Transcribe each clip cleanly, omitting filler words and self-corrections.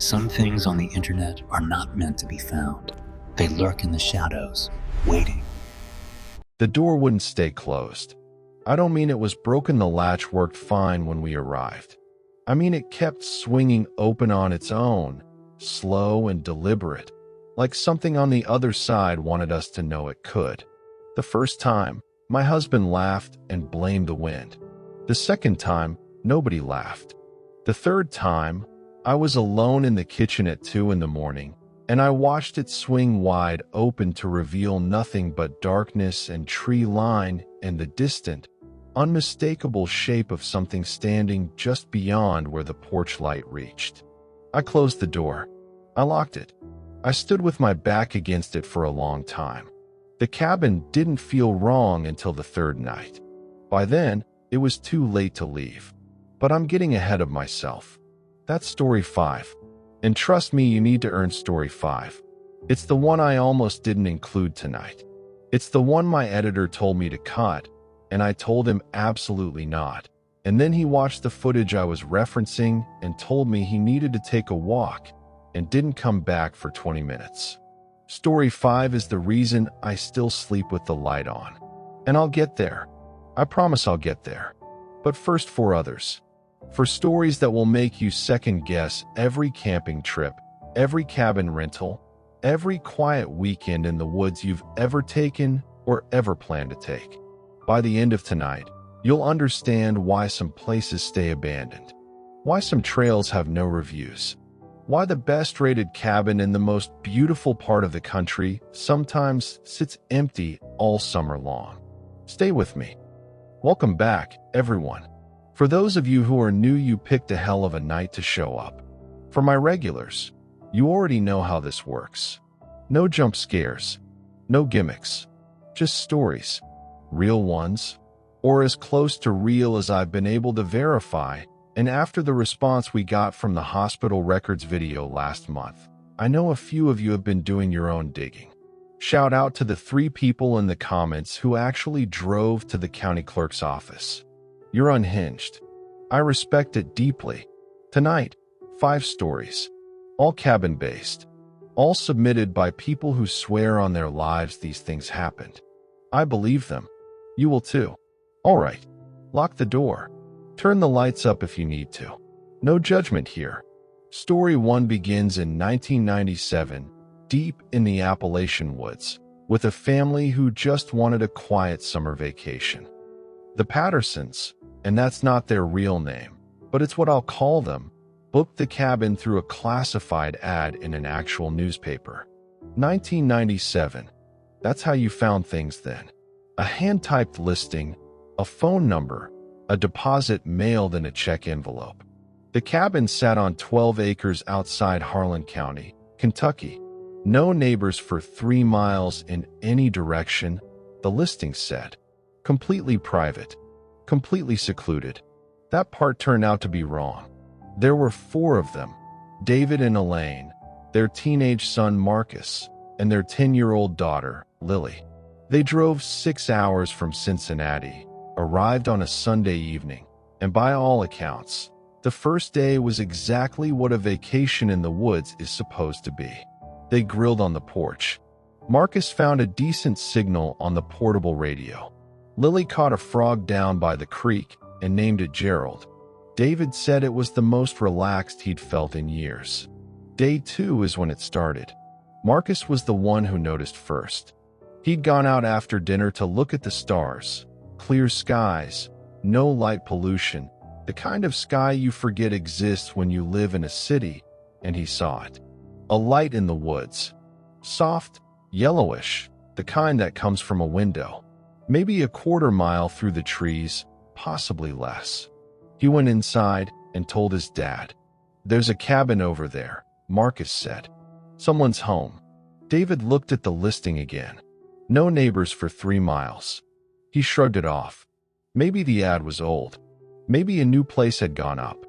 Some things on the internet are not meant to be found. They lurk in the shadows, waiting. The door wouldn't stay closed. I don't mean it was broken. The latch worked fine when we arrived. I mean it kept swinging open on its own, slow and deliberate, like something on the other side wanted us to know it could. The first time, my husband laughed and blamed the wind. The second time, nobody laughed. The third time, I was alone in the kitchen at 2 a.m, and I watched it swing wide open to reveal nothing but darkness and tree line and the distant, unmistakable shape of something standing just beyond where the porch light reached. I closed the door. I locked it. I stood with my back against it for a long time. The cabin didn't feel wrong until the third night. By then, it was too late to leave. But I'm getting ahead of myself. That's story 5. And trust me, you need to earn story 5. It's the one I almost didn't include tonight. It's the one my editor told me to cut, and I told him absolutely not. And then he watched the footage I was referencing and told me he needed to take a walk and didn't come back for 20 minutes. Story 5 is the reason I still sleep with the light on. And I'll get there. I promise I'll get there. But first, for others. For stories that will make you second-guess every camping trip, every cabin rental, every quiet weekend in the woods you've ever taken or ever plan to take. By the end of tonight, you'll understand why some places stay abandoned, why some trails have no reviews, why the best-rated cabin in the most beautiful part of the country sometimes sits empty all summer long. Stay with me. Welcome back, everyone. For those of you who are new, you picked a hell of a night to show up. For my regulars, you already know how this works. No jump scares, no gimmicks, just stories, real ones, or as close to real as I've been able to verify. And after the response we got from the hospital records video last month, I know a few of you have been doing your own digging. Shout out to the 3 people in the comments who actually drove to the county clerk's office. You're unhinged. I respect it deeply. Tonight, 5 stories, all cabin-based, all submitted by people who swear on their lives these things happened. I believe them. You will too. All right, lock the door. Turn the lights up if you need to. No judgment here. Story 1 begins in 1997, deep in the Appalachian woods, with a family who just wanted a quiet summer vacation. The Pattersons, and that's not their real name, but it's what I'll call them, booked the cabin through a classified ad in an actual newspaper. 1997. That's how you found things then. A hand-typed listing, a phone number, a deposit mailed in a check envelope. The cabin sat on 12 acres outside Harlan County, Kentucky. No neighbors for 3 miles in any direction, the listing said. Completely private. Completely secluded. That part turned out to be wrong. There were 4 of them, David and Elaine, their teenage son Marcus, and their 10-year-old daughter, Lily. They drove 6 hours from Cincinnati, arrived on a Sunday evening, and by all accounts, the first day was exactly what a vacation in the woods is supposed to be. They grilled on the porch. Marcus found a decent signal on the portable radio. Lily caught a frog down by the creek and named it Gerald. David said it was the most relaxed he'd felt in years. Day 2 is when it started. Marcus was the one who noticed first. He'd gone out after dinner to look at the stars. Clear skies, no light pollution, the kind of sky you forget exists when you live in a city, and he saw it. A light in the woods. Soft, yellowish, the kind that comes from a window. Maybe a quarter mile through the trees, possibly less. He went inside and told his dad. "There's a cabin over there," Marcus said. "Someone's home." David looked at the listing again. No neighbors for 3 miles. He shrugged it off. Maybe the ad was old. Maybe a new place had gone up.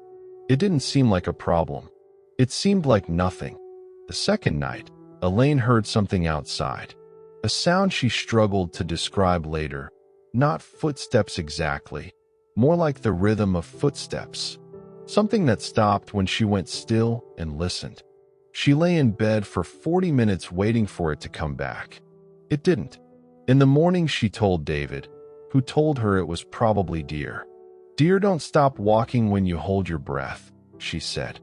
It didn't seem like a problem. It seemed like nothing. The second night, Elaine heard something outside. A sound she struggled to describe later. Not footsteps exactly, more like the rhythm of footsteps. something that stopped when she went still and listened. She lay in bed for 40 minutes waiting for it to come back. It didn't. In the morning, she told David, who told her it was probably deer. "Deer don't stop walking when you hold your breath," she said.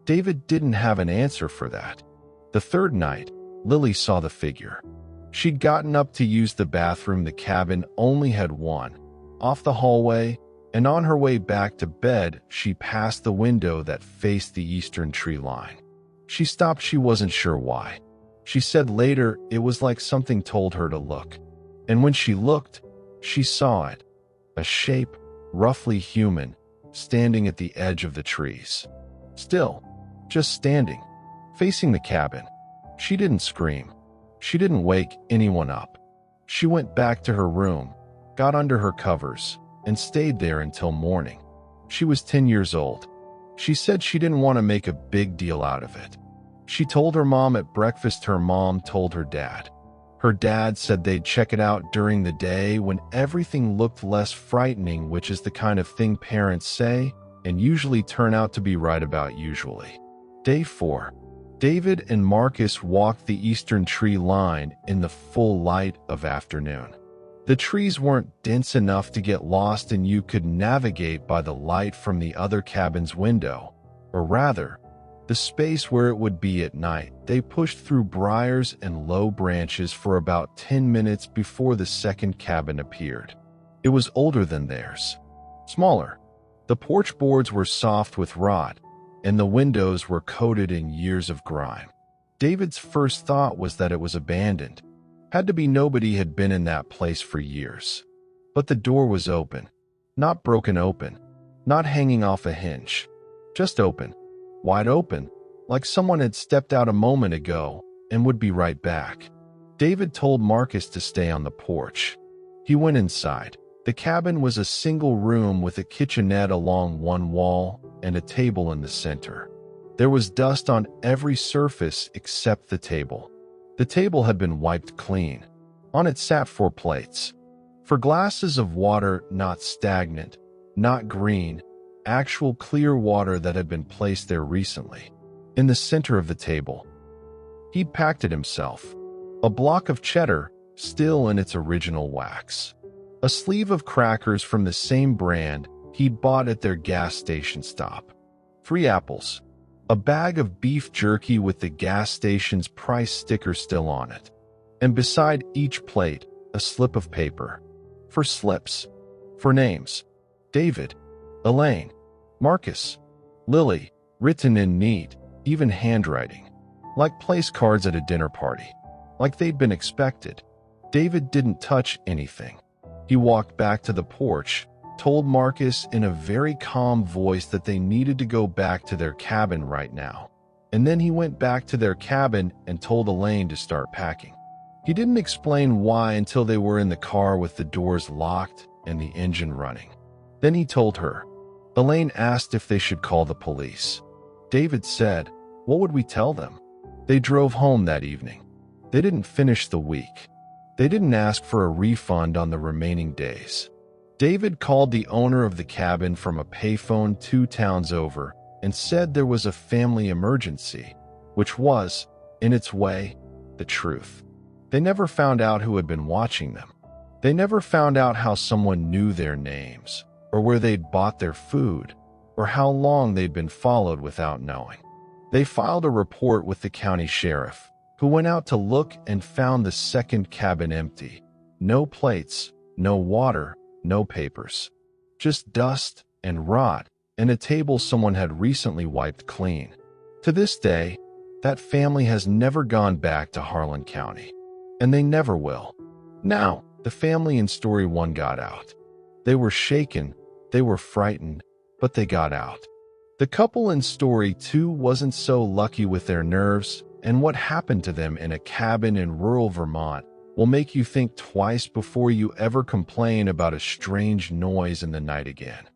David didn't have an answer for that. The third night, Lily saw the figure. She'd gotten up to use the bathroom the cabin only had one, off the hallway, and on her way back to bed, she passed the window that faced the eastern tree line. She stopped. She wasn't sure why. She said later it was like something told her to look. And when she looked, she saw it, a shape, roughly human, standing at the edge of the trees. Still, just standing, facing the cabin. She didn't scream. She didn't wake anyone up. She went back to her room, got under her covers, and stayed there until morning. She was 10 years old. She said she didn't want to make a big deal out of it. She told her mom at breakfast. Her mom told her dad. Her dad said they'd check it out during the day when everything looked less frightening, which is the kind of thing parents say and usually turn out to be right about usually. Day 4. David and Marcus walked the eastern tree line in the full light of afternoon. The trees weren't dense enough to get lost, and you could navigate by the light from the other cabin's window, or rather, the space where it would be at night. They pushed through briars and low branches for about 10 minutes before the second cabin appeared. It was older than theirs, smaller. The porch boards were soft with rot, and the windows were coated in years of grime. David's first thought was that it was abandoned. Had to be. Nobody had been in that place for years. But the door was open, not broken open, not hanging off a hinge, just open, wide open, like someone had stepped out a moment ago and would be right back. David told Marcus to stay on the porch. He went inside. The cabin was a single room with a kitchenette along one wall and a table in the center. There was dust on every surface except the table. The table had been wiped clean. On it sat 4 plates. 4 glasses of water, not stagnant, not green, actual clear water that had been placed there recently. In the center of the table, he'd packed it himself. A block of cheddar, still in its original wax. A sleeve of crackers from the same brand he'd bought at their gas station stop. 3 apples. A bag of beef jerky with the gas station's price sticker still on it. And beside each plate, a slip of paper. 4 slips. 4 names. David, Elaine, Marcus, Lily, written in neat, even handwriting. Like place cards at a dinner party. Like they'd been expected. David didn't touch anything. He walked back to the porch, told Marcus in a very calm voice that they needed to go back to their cabin right now. And then he went back to their cabin and told Elaine to start packing. He didn't explain why until they were in the car with the doors locked and the engine running. Then he told her. Elaine asked if they should call the police. David said, "What would we tell them?" They drove home that evening. They didn't finish the week. They didn't ask for a refund on the remaining days. David called the owner of the cabin from a payphone 2 towns over and said there was a family emergency, which was, in its way, the truth. They never found out who had been watching them. They never found out how someone knew their names, or where they'd bought their food, or how long they'd been followed without knowing. They filed a report with the county sheriff, who went out to look and found the second cabin empty. No plates, no water, no papers. Just dust and rot and a table someone had recently wiped clean. To this day, that family has never gone back to Harlan County, and they never will. Now, the family in Story 1 got out. They were shaken, they were frightened, but they got out. The couple in Story 2 wasn't so lucky with their nerves, and what happened to them in a cabin in rural Vermont will make you think twice before you ever complain about a strange noise in the night again.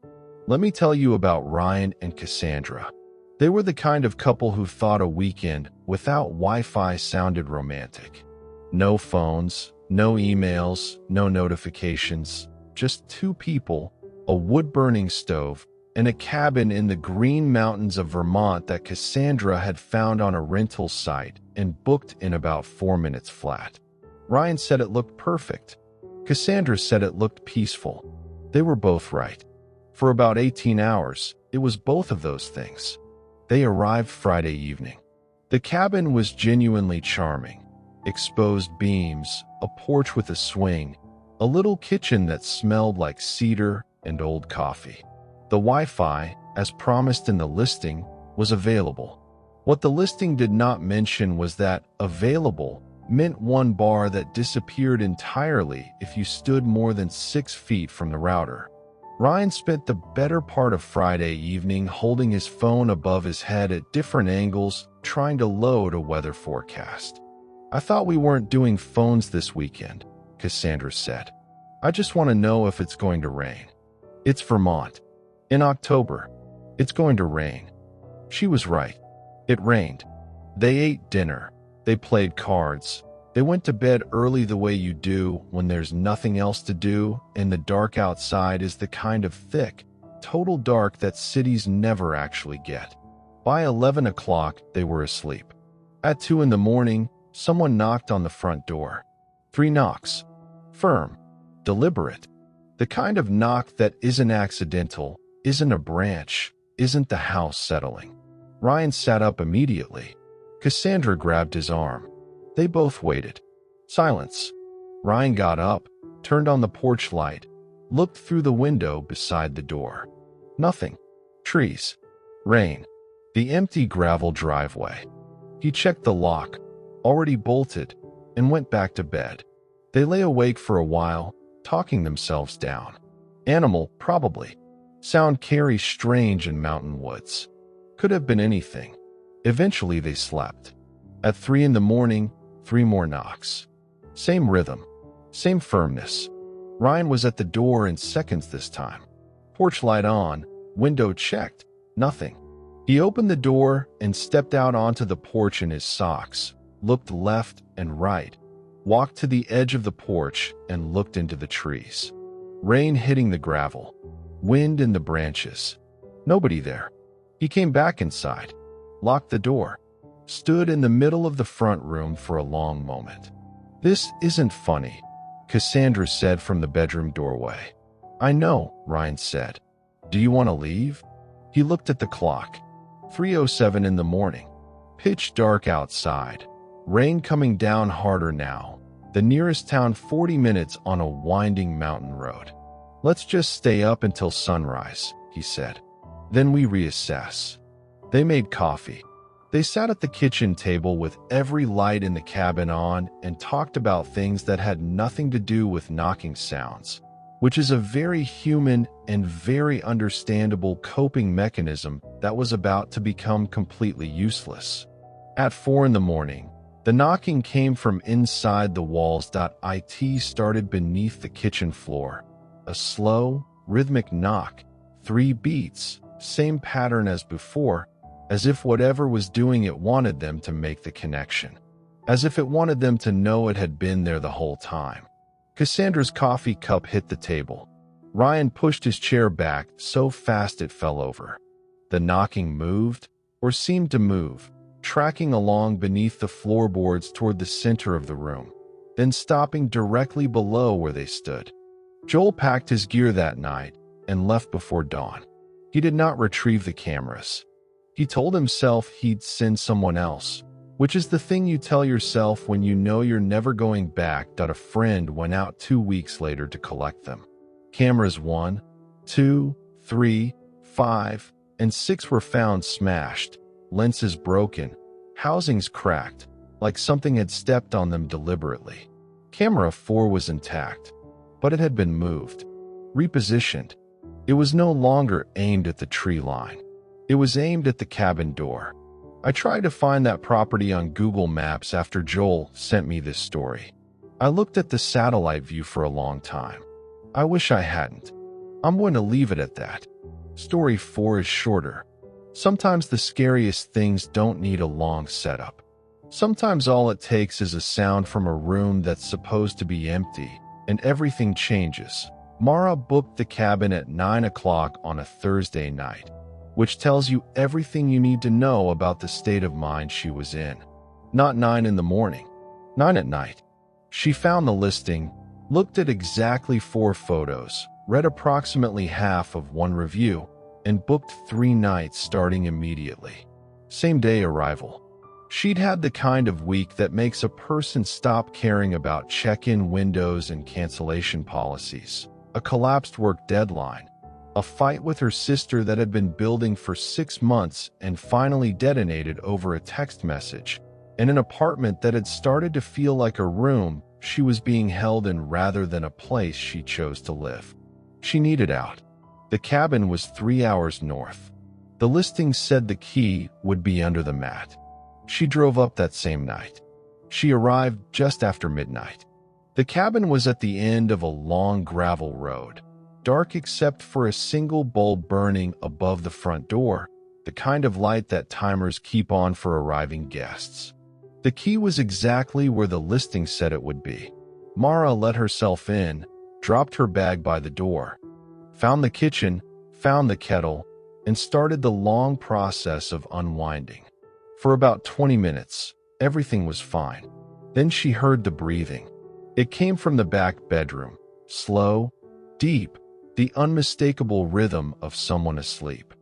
Let me tell you about Ryan and Cassandra. They were the kind of couple who thought a weekend without Wi-Fi sounded romantic. No phones, no emails, no notifications, just 2 people, a wood-burning stove, and a cabin in the Green Mountains of Vermont that Cassandra had found on a rental site and booked in about 4 minutes flat. Ryan said it looked perfect. Cassandra said it looked peaceful. They were both right. For about 18 hours, it was both of those things. They arrived Friday evening. The cabin was genuinely charming. Exposed beams, a porch with a swing, a little kitchen that smelled like cedar and old coffee. The Wi-Fi, as promised in the listing, was available. What the listing did not mention was that available meant one bar that disappeared entirely if you stood more than 6 feet from the router. Ryan spent the better part of Friday evening holding his phone above his head at different angles, trying to load a weather forecast. "I thought we weren't doing phones this weekend," Cassandra said. "I just want to know if it's going to rain." It's Vermont. In October, it's going to rain. She was right. It rained. They ate dinner. They played cards. They went to bed early the way you do when there's nothing else to do and the dark outside is the kind of thick, total dark that cities never actually get. By 11 o'clock, they were asleep. At 2 in the morning, someone knocked on the front door. 3 knocks. Firm. Deliberate. The kind of knock that isn't accidental, isn't a branch, isn't the house settling. Ryan sat up immediately. Cassandra grabbed his arm. They both waited. Silence. Ryan got up, turned on the porch light, looked through the window beside the door. Nothing. Trees. Rain. The empty gravel driveway. He checked the lock, already bolted, and went back to bed. They lay awake for a while, talking themselves down. Animal, probably. Sound carries strange in mountain woods. Could have been anything. Eventually they slept. At 3 in the morning, 3 more knocks. Same rhythm. Same firmness. Ryan was at the door in seconds this time. Porch light on, window checked, nothing. He opened the door and stepped out onto the porch in his socks, looked left and right, walked to the edge of the porch and looked into the trees. Rain hitting the gravel, wind in the branches. Nobody there. He came back inside, locked the door, stood in the middle of the front room for a long moment. "This isn't funny," Cassandra said from the bedroom doorway. "I know," Ryan said. "Do you want to leave?" He looked at the clock. 3:07 in the morning. Pitch dark outside. Rain coming down harder now. The nearest town 40 minutes on a winding mountain road. "Let's just stay up until sunrise," he said. "Then we reassess." They made coffee. They sat at the kitchen table with every light in the cabin on and talked about things that had nothing to do with knocking sounds, which is a very human and very understandable coping mechanism that was about to become completely useless. At 4 in the morning, the knocking came from inside the walls. It started beneath the kitchen floor. A slow, rhythmic knock, 3 beats, same pattern as before, as if whatever was doing it wanted them to make the connection, as if it wanted them to know it had been there the whole time. Cassandra's coffee cup hit the table. Ryan pushed his chair back so fast it fell over. The knocking moved, or seemed to move, tracking along beneath the floorboards toward the center of the room, then stopping directly below where they stood. Joel packed his gear that night and left before dawn. He did not retrieve the cameras. He told himself he'd send someone else, which is the thing you tell yourself when you know you're never going back. A friend went out 2 weeks later to collect them. Cameras 1, 2, 3, 5, and 6 were found smashed, lenses broken, housings cracked, like something had stepped on them deliberately. Camera 4 was intact, but it had been moved, repositioned. It was no longer aimed at the tree line. It was aimed at the cabin door. I tried to find that property on Google Maps after Joel sent me this story. I looked at the satellite view for a long time. I wish I hadn't. I'm going to leave it at that. Story 4 is shorter. Sometimes the scariest things don't need a long setup. Sometimes all it takes is a sound from a room that's supposed to be empty, and everything changes. Mara booked the cabin at 9 o'clock on a Thursday night, which tells you everything you need to know about the state of mind she was in. Not 9 in the morning, 9 at night. She found the listing, looked at exactly 4 photos, read approximately half of 1 review, and booked 3 nights starting immediately. Same day arrival. She'd had the kind of week that makes a person stop caring about check-in windows and cancellation policies, a collapsed work deadline, a fight with her sister that had been building for 6 months and finally detonated over a text message, and an apartment that had started to feel like a room she was being held in rather than a place she chose to live. She needed out. The cabin was 3 hours north. The listing said the key would be under the mat. She drove up that same night. She arrived just after midnight. The cabin was at the end of a long gravel road, dark except for a single bulb burning above the front door, the kind of light that timers keep on for arriving guests. The key was exactly where the listing said it would be. Mara let herself in, dropped her bag by the door, found the kitchen, found the kettle, and started the long process of unwinding. For about 20 minutes, everything was fine. Then she heard the breathing. It came from the back bedroom, slow, deep, the unmistakable rhythm of someone asleep.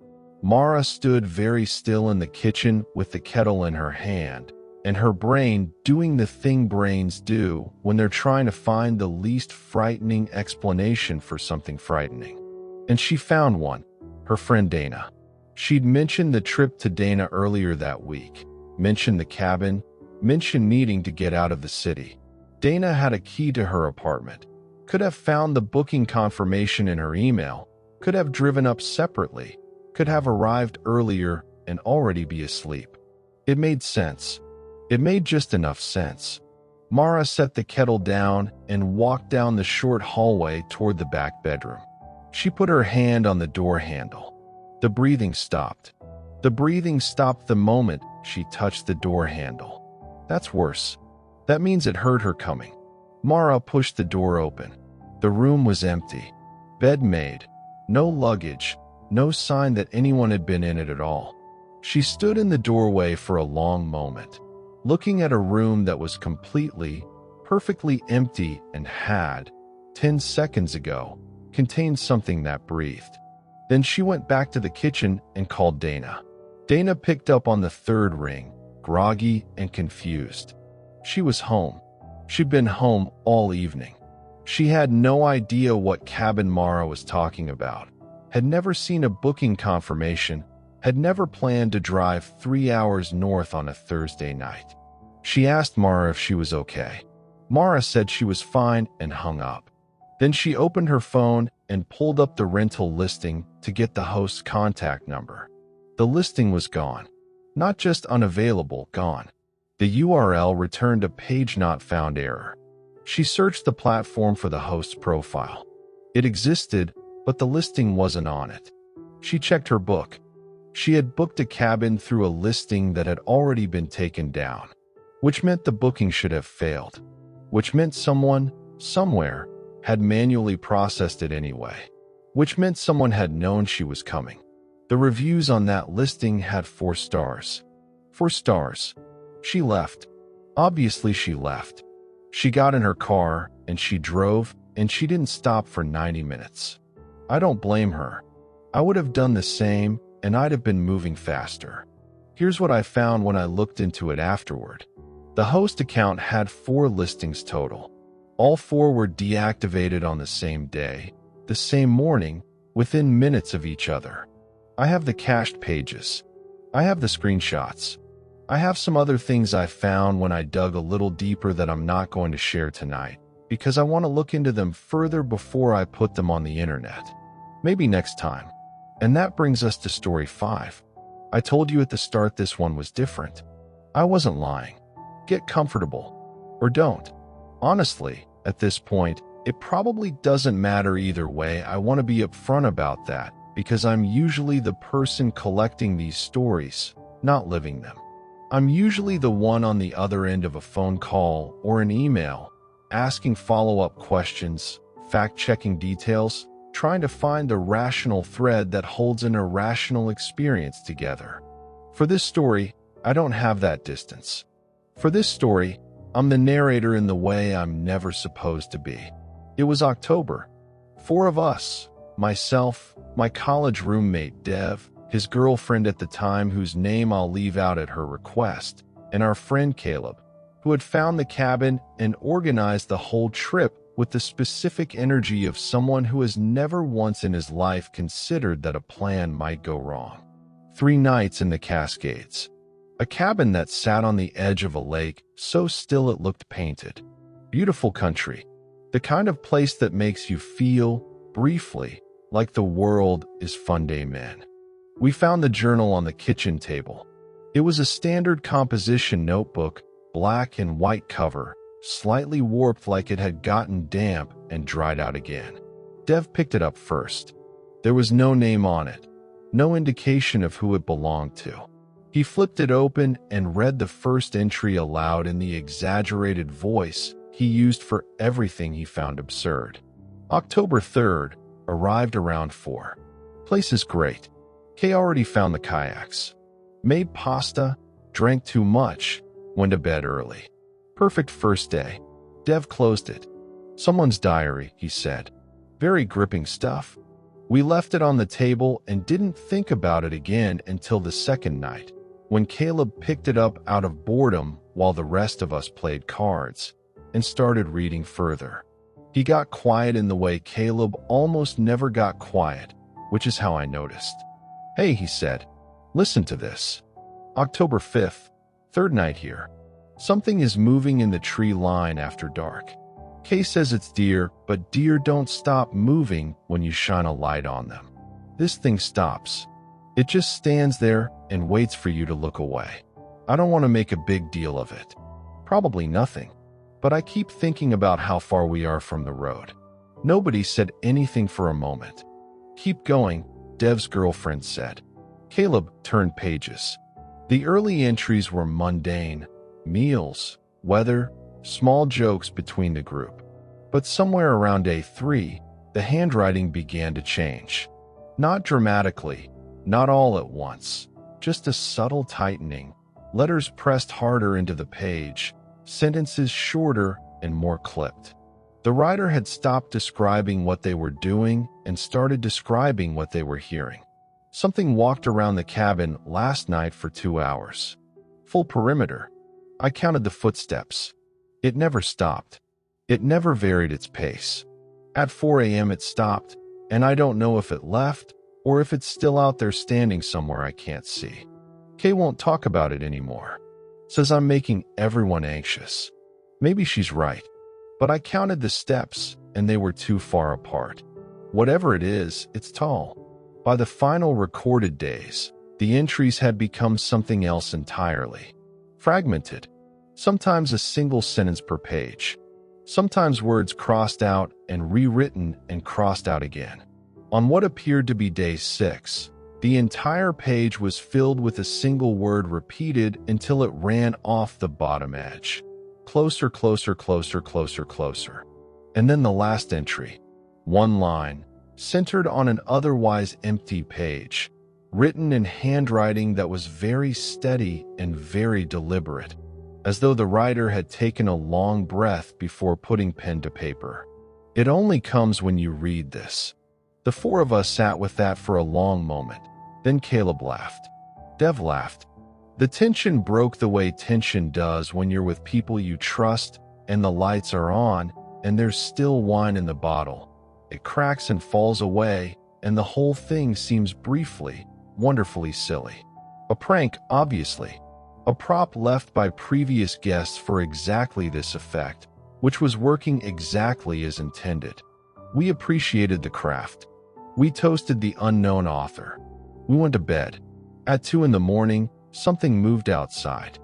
Mara stood very still in the kitchen with the kettle in her hand, and her brain doing the thing brains do when they're trying to find the least frightening explanation for something frightening. And she found one, her friend Dana. She'd mentioned the trip to Dana earlier that week, mentioned the cabin, mentioned needing to get out of the city. Dana had a key to her apartment, could have found the booking confirmation in her email, could have driven up separately, could have arrived earlier and already be asleep. It made sense. It made just enough sense. Mara set the kettle down and walked down the short hallway toward the back bedroom. She put her hand on the door handle. The breathing stopped. The breathing stopped the moment she touched the door handle. That's worse. That means it heard her coming. Mara pushed the door open. The room was empty. Bed made. No luggage. No sign that anyone had been in it at all. She stood in the doorway for a long moment, looking at a room that was completely, perfectly empty and had, 10 seconds ago, contained something that breathed. Then she went back to the kitchen and called Dana. Dana picked up on the 3rd ring, groggy and confused. She was home. She'd been home all evening. She had no idea what cabin Mara was talking about, had never seen a booking confirmation, had never planned to drive 3 hours north on a Thursday night. She asked Mara if she was okay. Mara said she was fine and hung up. Then she opened her phone and pulled up the rental listing to get the host's contact number. The listing was gone. Not just unavailable, gone. The URL returned a page not found error. She searched the platform for the host's profile. It existed, but the listing wasn't on it. She checked her book. She had booked a cabin through a listing that had already been taken down, which meant the booking should have failed, which meant someone, somewhere, had manually processed it anyway, which meant someone had known she was coming. The reviews on that listing had 4 stars. 4 stars. She left. Obviously she left. She got in her car, and she drove, and she didn't stop for 90 minutes. I don't blame her. I would have done the same, and I'd have been moving faster. Here's what I found when I looked into it afterward. The host account had 4 listings total. All 4 were deactivated on the same day, the same morning, within minutes of each other. I have the cached pages. I have the screenshots. I have some other things I found when I dug a little deeper that I'm not going to share tonight, because I want to look into them further before I put them on the internet. Maybe next time. And that brings us to story 5. I told you at the start this one was different. I wasn't lying. Get comfortable. Or don't. Honestly, at this point, it probably doesn't matter either way. I want to be upfront about that, because I'm usually the person collecting these stories, not living them. I'm usually the one on the other end of a phone call or an email, asking follow-up questions, fact-checking details, trying to find the rational thread that holds an irrational experience together. For this story, I don't have that distance. For this story, I'm the narrator in the way I'm never supposed to be. It was October. 4 of us, myself, my college roommate Dev, his girlfriend at the time whose name I'll leave out at her request, and our friend Caleb, who had found the cabin and organized the whole trip with the specific energy of someone who has never once in his life considered that a plan might go wrong. 3 nights in the Cascades. A cabin that sat on the edge of a lake, so still it looked painted. Beautiful country. The kind of place that makes you feel, briefly, like the world is fun day men. We found the journal on the kitchen table. It was a standard composition notebook, black and white cover, slightly warped like it had gotten damp and dried out again. Dev picked it up first. There was no name on it, no indication of who it belonged to. He flipped it open and read the first entry aloud in the exaggerated voice he used for everything he found absurd. October 3rd, arrived around 4. Place is great. Kay already found the kayaks. Made pasta, drank too much, went to bed early. Perfect first day. Dev closed it. Someone's diary, he said. Very gripping stuff. We left it on the table and didn't think about it again until the second night, when Caleb picked it up out of boredom while the rest of us played cards, and started reading further. He got quiet in the way Caleb almost never got quiet, which is how I noticed. Hey, he said, listen to this. October 5th, 3rd night here. Something is moving in the tree line after dark. Kay says it's deer, but deer don't stop moving when you shine a light on them. This thing stops. It just stands there and waits for you to look away. I don't want to make a big deal of it. Probably nothing. But I keep thinking about how far we are from the road. Nobody said anything for a moment. Keep going, Dev's girlfriend said. Caleb turned pages. The early entries were mundane. Meals, weather, small jokes between the group. But somewhere around day 3, the handwriting began to change. Not dramatically, not all at once, just a subtle tightening. Letters pressed harder into the page, sentences shorter and more clipped. The writer had stopped describing what they were doing and started describing what they were hearing. Something walked around the cabin last night for 2 hours. Full perimeter. I counted the footsteps. It never stopped. It never varied its pace. At 4 a.m. it stopped, and I don't know if it left or if it's still out there standing somewhere I can't see. Kay won't talk about it anymore. Says I'm making everyone anxious. Maybe she's right, but I counted the steps and they were too far apart. Whatever it is, it's tall. By the final recorded days, the entries had become something else entirely. Fragmented. Sometimes a single sentence per page. Sometimes words crossed out and rewritten and crossed out again. On what appeared to be day 6, the entire page was filled with a single word repeated until it ran off the bottom edge. Closer, closer, closer, closer, closer. And then the last entry. One line, centered on an otherwise empty page, written in handwriting that was very steady and very deliberate, as though the writer had taken a long breath before putting pen to paper. It only comes when you read this. The 4 of us sat with that for a long moment. Then Caleb laughed. Dev laughed. The tension broke the way tension does when you're with people you trust and the lights are on and there's still wine in the bottle. It cracks and falls away, and the whole thing seems briefly, wonderfully silly. A prank, obviously. A prop left by previous guests for exactly this effect, which was working exactly as intended. We appreciated the craft. We toasted the unknown author. We went to bed. At 2 in the morning, something moved outside.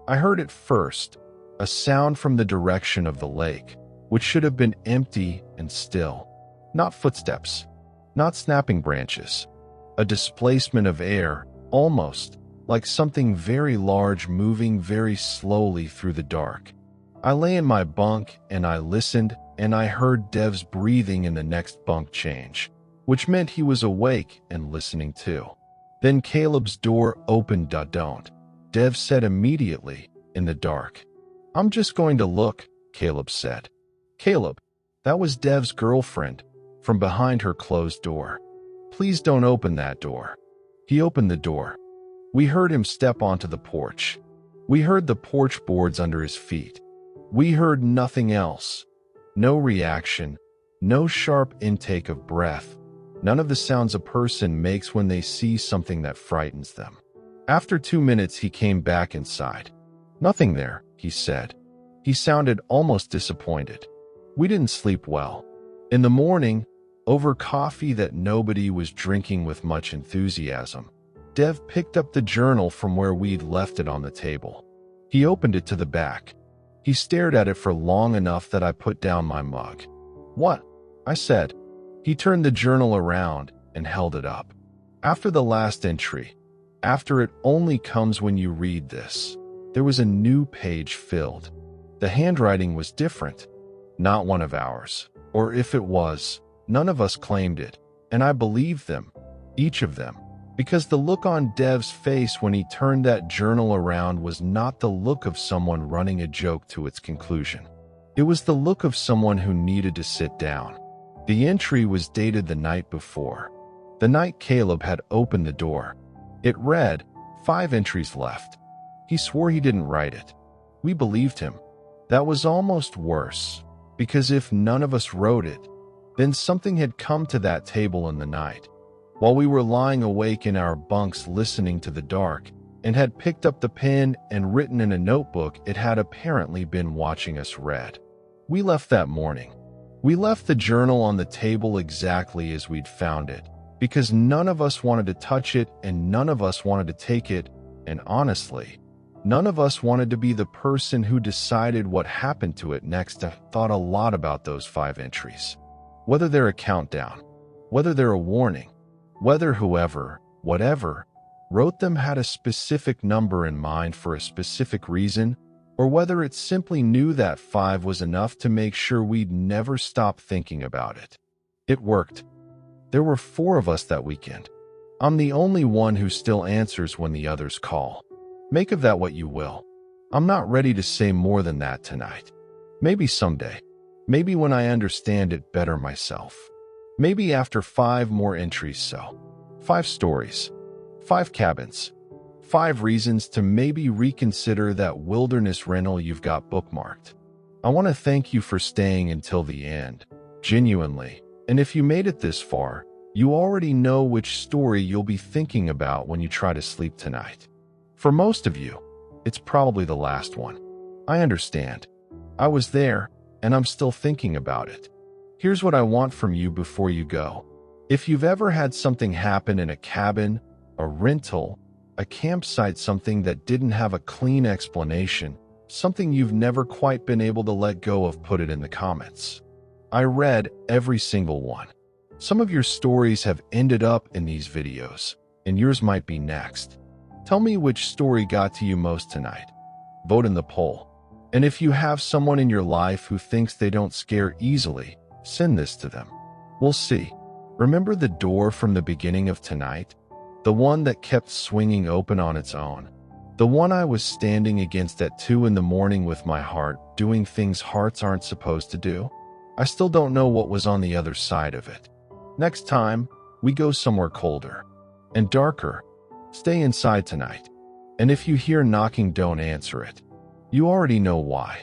I heard it first, a sound from the direction of the lake, which should have been empty and still. Not footsteps, not snapping branches. A displacement of air, almost like something very large moving very slowly through the dark. I lay in my bunk and I listened, and I heard Dev's breathing in the next bunk change, which meant he was awake and listening too. Then Caleb's door opened. Don't. Dev said immediately, in the dark. I'm just going to look, Caleb said. Caleb, that was Dev's girlfriend, from behind her closed door. Please don't open that door. He opened the door. We heard him step onto the porch. We heard the porch boards under his feet. We heard nothing else. No reaction, no sharp intake of breath, none of the sounds a person makes when they see something that frightens them. After 2 minutes, he came back inside. Nothing there, he said. He sounded almost disappointed. We didn't sleep well. In the morning, over coffee that nobody was drinking with much enthusiasm, Dev picked up the journal from where we'd left it on the table. He opened it to the back. He stared at it for long enough that I put down my mug. What? I said. He turned the journal around and held it up. After the last entry, after it only comes when you read this, there was a new page filled. The handwriting was different, not one of ours. Or if it was, none of us claimed it, and I believed them, each of them. Because the look on Dev's face when he turned that journal around was not the look of someone running a joke to its conclusion. It was the look of someone who needed to sit down. The entry was dated the night before, the night Caleb had opened the door. It read, 5 entries left. He swore he didn't write it. We believed him. That was almost worse, because if none of us wrote it, then something had come to that table in the night, while we were lying awake in our bunks listening to the dark, and had picked up the pen and written in a notebook it had apparently been watching us read. We left that morning. We left the journal on the table exactly as we'd found it, because none of us wanted to touch it and none of us wanted to take it, and honestly, none of us wanted to be the person who decided what happened to it next. I thought a lot about those 5 entries. Whether they're a countdown, whether they're a warning, whether whoever, whatever, wrote them had a specific number in mind for a specific reason, or whether it simply knew that 5 was enough to make sure we'd never stop thinking about it. It worked. There were 4 of us that weekend. I'm the only one who still answers when the others call. Make of that what you will. I'm not ready to say more than that tonight. Maybe someday. Maybe when I understand it better myself. Maybe after 5 more entries. So 5 stories, 5 cabins, 5 reasons to maybe reconsider that wilderness rental you've got bookmarked. I want to thank you for staying until the end, genuinely. And if you made it this far, you already know which story you'll be thinking about when you try to sleep tonight. For most of you, it's probably the last one. I understand. I was there, and I'm still thinking about it. Here's what I want from you before you go. If you've ever had something happen in a cabin, a rental, a campsite, something that didn't have a clean explanation, something you've never quite been able to let go of, put it in the comments. I read every single one. Some of your stories have ended up in these videos, and yours might be next. Tell me which story got to you most tonight. Vote in the poll. And if you have someone in your life who thinks they don't scare easily, send this to them. We'll see. Remember the door from the beginning of tonight? The one that kept swinging open on its own. The one I was standing against at 2 in the morning with my heart, doing things hearts aren't supposed to do? I still don't know what was on the other side of it. Next time, we go somewhere colder and darker. Stay inside tonight. And if you hear knocking, don't answer it. You already know why.